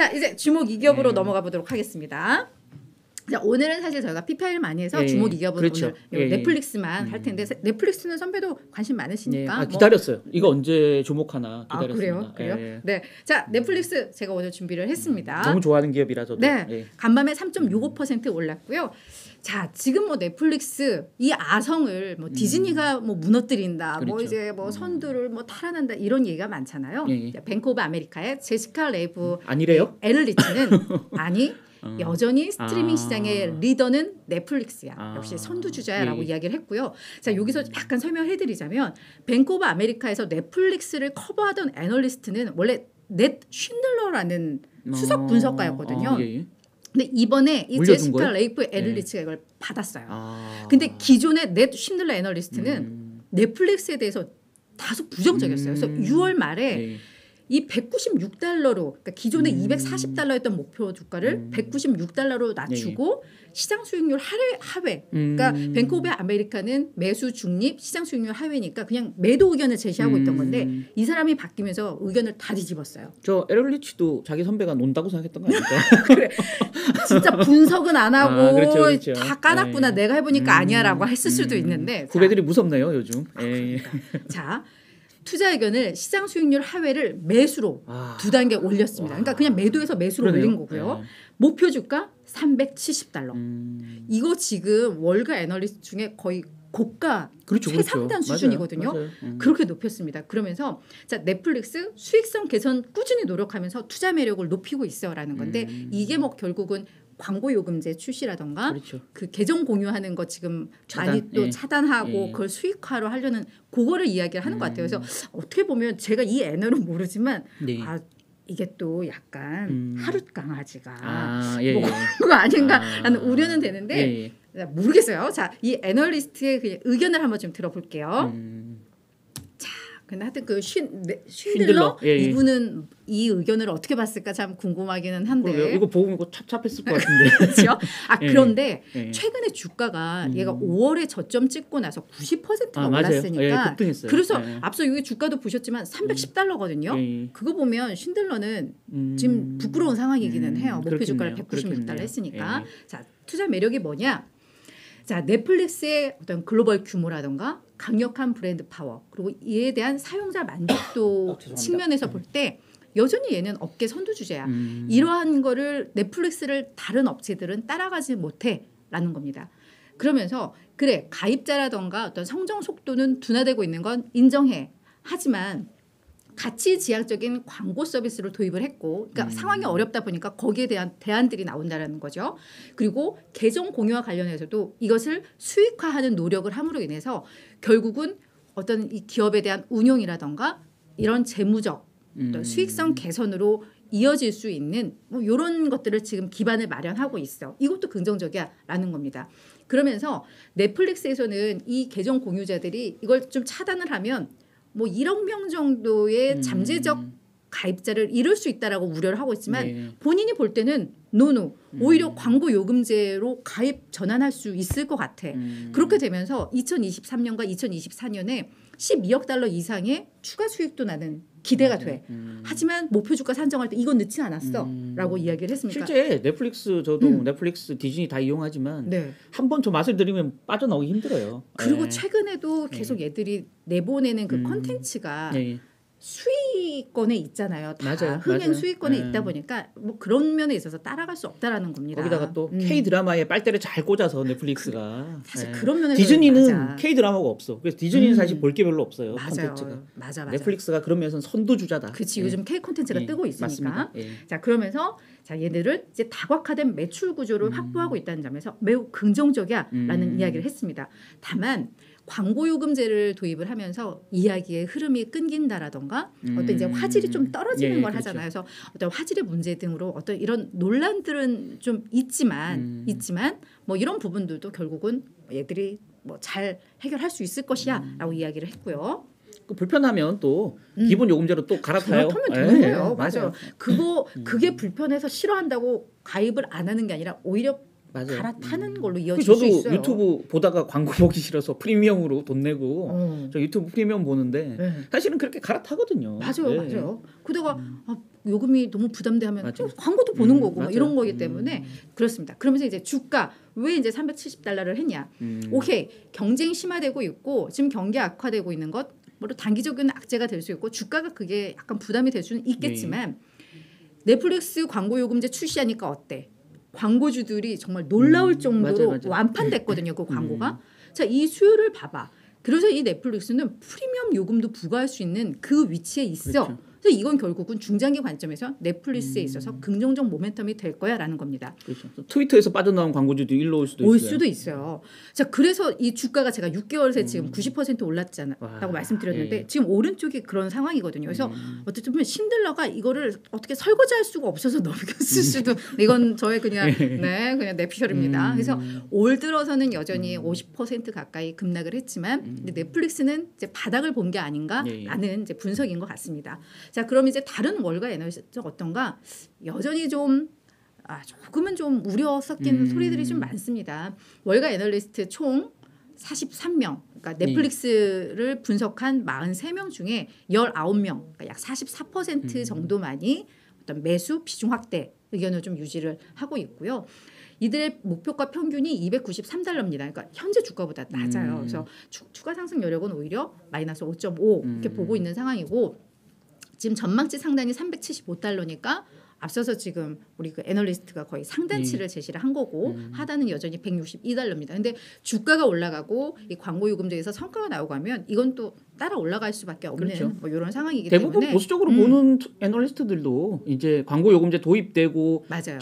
자, 이제 주목 이격으로 네. 넘어가 보도록 하겠습니다. 자, 오늘은 사실 저희가 PPI를 많이 해서 예, 주목 이격은 그렇죠. 오늘 예, 넷플릭스만 할 텐데 넷플릭스는 선배도 관심 많으시니까 아, 기다렸어요. 이거 언제 주목하나 아, 기다렸습니다. 그래요? 예. 네. 자, 넷플릭스 제가 오늘 준비를 했습니다. 너무 좋아하는 기업이라 저도. 네. 예. 간밤에 3.65% 올랐고요. 자, 지금 뭐 넷플릭스 이 아성을 뭐 디즈니가 뭐 무너뜨린다, 뭐 그렇죠. 이제 뭐 선두를 뭐 탈환한다 이런 얘기가 많잖아요. 예. 뱅크 오브 아메리카의 제시카 레이브 아니래요? 애널리스트는 아니 여전히 스트리밍 아. 시장의 리더는 넷플릭스야. 아. 역시 선두주자야라고 예. 이야기를 했고요. 자, 여기서 약간 설명해드리자면 뱅크 오브 아메리카에서 넷플릭스를 커버하던 애널리스트는 원래 넷 쉰들러라는 수석 분석가였거든요. 예. 근데 이번에 이 올려준 제시카 거예요? 레이프 애널리스트가 이걸 받았어요. 아. 근데 기존의 넷 쉰들러 애널리스트는 넷플릭스에 대해서 다소 부정적이었어요. 그래서 6월 말에 예. 이 196달러로 그러니까 기존의 240달러였던 목표 주가를 196달러로 낮추고 시장 수익률 하회. 그러니까 뱅크 오브 아메리카는 매수 중립, 시장 수익률 하회니까 그냥 매도 의견을 제시하고 있던 건데 이 사람이 바뀌면서 의견을 다 뒤집었어요. 저 에럴리치도 자기 선배가 논다고 생각했던 거 아닐까? 그래. 진짜 분석은 안 하고 그렇죠. 다 까놨구나. 네. 내가 해보니까 아니야라고 했을 수도 있는데. 후배들이 무섭네요 요즘. 그러니까. 자, 투자 의견을 시장 수익률 하회를 매수로 아. 2단계 올렸습니다. 그러니까 그냥 매도해서 매수로 그러네요. 올린 거고요. 네. 목표 주가 370달러. 이거 지금 월가 애널리스트 중에 거의 고가 그렇죠, 최상단 그렇죠. 수준이거든요. 맞아요. 그렇게 높였습니다. 그러면서 자, 넷플릭스 수익성 개선 꾸준히 노력하면서 투자 매력을 높이고 있어라는 건데 이게 뭐 결국은 광고 요금제 출시라던가 그렇죠. 그 계정 공유하는 거 지금 차단, 많이 또 예. 차단하고 예. 그걸 수익화로 하려는 그거를 이야기를 하는 것 같아요. 그래서 어떻게 보면 제가 이 애널은 모르지만 네. 아 이게 또 약간 하룻 강아지가 아, 예, 뭐 예. 그런 거 아닌가라는 우려는 되는데 예, 예. 모르겠어요. 자, 이 애널리스트의 그 의견을 한번 좀 들어볼게요. 근데 하여튼 그 쉰들러 쉰들러, 예, 예. 이분은 이 의견을 어떻게 봤을까 참 궁금하기는 한데. 그러게요. 이거 보고 이거 찹찹했을 것 같은데. 그렇죠? 아, 예, 그런데 예. 최근에 주가가 얘가 5월에 저점 찍고 나서 90%가 맞아요. 올랐으니까 예, 급등했어요. 그래서 예. 앞서 여기 주가도 보셨지만 310달러거든요. 예. 그거 보면 쉰들러는 지금 부끄러운 상황이기는 해요. 목표 주가를 그렇겠네요. 196달러 했으니까. 예. 자, 투자 매력이 뭐냐? 자, 넷플릭스의 어떤 글로벌 규모라던가 강력한 브랜드 파워 그리고 이에 대한 사용자 만족도 죄송합니다. 측면에서 볼 때 여전히 얘는 업계 선두 주제야. 이러한 거를 넷플릭스를 다른 업체들은 따라가지 못해라는 겁니다. 그러면서 그래 가입자라던가 어떤 성장 속도는 둔화되고 있는 건 인정해. 하지만 가치 지향적인 광고 서비스를 도입을 했고 그러니까 상황이 어렵다 보니까 거기에 대한 대안들이 나온다는 거죠. 그리고 계정 공유와 관련해서도 이것을 수익화하는 노력을 함으로 인해서 결국은 어떤 이 기업에 대한 운용이라던가 이런 재무적 어떤 수익성 개선으로 이어질 수 있는 뭐 이런 것들을 지금 기반을 마련하고 있어. 이것도 긍정적이야라는 겁니다. 그러면서 넷플릭스에서는 이 계정 공유자들이 이걸 좀 차단을 하면 뭐 1억 명 정도의 잠재적 가입자를 잃을 수 있다라고 우려를 하고 있지만 네. 본인이 볼 때는 노노 오히려 광고 요금제로 가입 전환할 수 있을 것 같아. 그렇게 되면서 2023년과 2024년에 12억 달러 이상의 추가 수익도 나는 기대가 돼. 하지만 목표 주가 산정할 때 이건 넣지 않았어라고 이야기를 했습니까? 실제 넷플릭스 저도 넷플릭스 디즈니 다 이용하지만 네. 한 번 저 맛을 들이면 빠져나오기 힘들어요. 그리고 예. 최근에도 계속 얘들이 내보내는 그 컨텐츠가 예. 수익권에 있잖아요. 다 맞아요. 흥행 맞아요. 수익권에 네. 있다 보니까 뭐 그런 면에 있어서 따라갈 수 없다라는 겁니다. 거기다가 또 K 드라마에 빨대를 잘 꽂아서 넷플릭스가 사실 그런 면에서 디즈니는 맞아. K 드라마가 없어. 그래서 디즈니는 사실 볼 게 별로 없어요. 맞아요. 콘텐츠가. 맞아. 넷플릭스가 그런 면에서는 선두주자다. 그렇지. 예. 요즘 K 콘텐츠가 예, 뜨고 있으니까. 맞습니다. 예. 자, 그러면서 자, 얘들은 이제 다각화된 매출 구조를 확보하고 있다는 점에서 매우 긍정적이야라는 이야기를 했습니다. 다만 광고 요금제를 도입을 하면서 이야기의 흐름이 끊긴다라던가 어떤 이제 화질이 좀 떨어지는 예, 걸 그렇죠. 하잖아요. 그래서 어떤 화질의 문제 등으로 어떤 이런 논란들은 좀 있지만 뭐 이런 부분들도 결국은 얘들이 뭐 잘 해결할 수 있을 것이야라고 이야기를 했고요. 그 불편하면 또 기본 요금제로 또 갈아타요. 그렇다면 되는 예, 거예요. 맞아요. 그게 불편해서 싫어한다고 가입을 안 하는 게 아니라 오히려 맞아요. 갈아타는 걸로 이어질 저도 수 있어요. 유튜브 보다가 광고 보기 싫어서 프리미엄으로 돈 내고 저 유튜브 프리미엄 보는데 네. 사실은 그렇게 갈아타거든요. 맞아요, 예. 맞아요. 그러다가 요금이 너무 부담되면 맞아요. 광고도 보는 거고 뭐 맞아요. 이런 거기 때문에 그렇습니다. 그러면서 이제 주가 왜 이제 370달러를 했냐? 오케이 경쟁이 심화되고 있고 지금 경기 악화되고 있는 것 뭐로 단기적인 악재가 될 수 있고 주가가 그게 약간 부담이 될 수는 있겠지만 넷플릭스 광고 요금제 출시하니까 어때? 광고주들이 정말 놀라울 정도로 맞아요. 완판됐거든요. 그 광고가. 자, 이 수요를 봐봐. 그래서 이 넷플릭스는 프리미엄 요금도 부과할 수 있는 그 위치에 있어. 그렇죠. 그래서 이건 결국은 중장기 관점에서 넷플릭스에 있어서 긍정적 모멘텀이 될 거야라는 겁니다. 그렇죠. 트위터에서 빠져나온 광고주도 일로 올 수도 올 있어요. 수도 있어요. 자, 그래서 이 주가가 제가 6개월 새에 지금 90% 올랐잖아요. 와, 라고 말씀드렸는데 예. 지금 오른쪽이 그런 상황이거든요. 그래서 어떻게 보면 신들러가 이거를 어떻게 설거지할 수가 없어서 넘겼을 수도 이건 저의 그냥 그냥 내피셜입니다. 그래서 올 들어서는 여전히 50% 가까이 급락을 했지만 근데 넷플릭스는 이제 바닥을 본 게 아닌가라는 이제 분석인 것 같습니다. 자, 그럼 이제 다른 월가 에너지적 어떤가? 여전히 좀 조금은 좀 우려 섞인 소리들이 좀 많습니다. 월가 애널리스트 총 43명, 그러니까 넷플릭스를 분석한 43명 중에 19명, 그러니까 약 44% 정도만이 어떤 매수 비중 확대 의견을 좀 유지를 하고 있고요. 이들의 목표가 평균이 293달러입니다. 그러니까 현재 주가보다 낮아요. 그래서 추가 상승 여력은 오히려 마이너스 5.5 이렇게 보고 있는 상황이고 지금 전망치 상단이 375달러니까 앞서서 지금 우리 그 애널리스트가 거의 상단치를 제시를 한 거고 하단은 여전히 162달러입니다. 근데 주가가 올라가고 이 광고 요금제에서 성과가 나오고 하면 이건 또 따라 올라갈 수밖에 없는 그렇죠. 뭐 이런 상황이기 대부분 때문에 보수적으로 보는 애널리스트들도 이제 광고 요금제 도입되고 맞아요.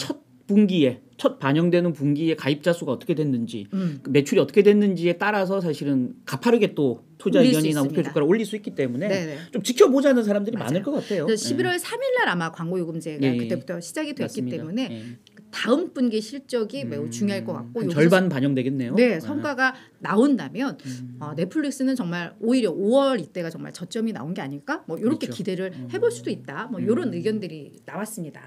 첫 반영되는 분기에 가입자 수가 어떻게 됐는지 그 매출이 어떻게 됐는지에 따라서 사실은 가파르게 또 투자 올릴 수 의견이나 목표 있습니다. 주가를 올릴 수 있기 때문에 네네. 좀 지켜보자는 사람들이 맞아요. 많을 것 같아요. 그래서 11월 3일 날 아마 광고 요금제가 그때부터 시작이 됐기 맞습니다. 때문에 다음 분기 실적이 매우 중요할 것 같고 한 절반 반영되겠네요. 네, 성과가 나온다면 넷플릭스는 정말 오히려 5월 이때가 정말 저점이 나온 게 아닐까? 뭐 이렇게 그렇죠. 기대를 해볼 수도 있다. 뭐 이런 의견들이 나왔습니다.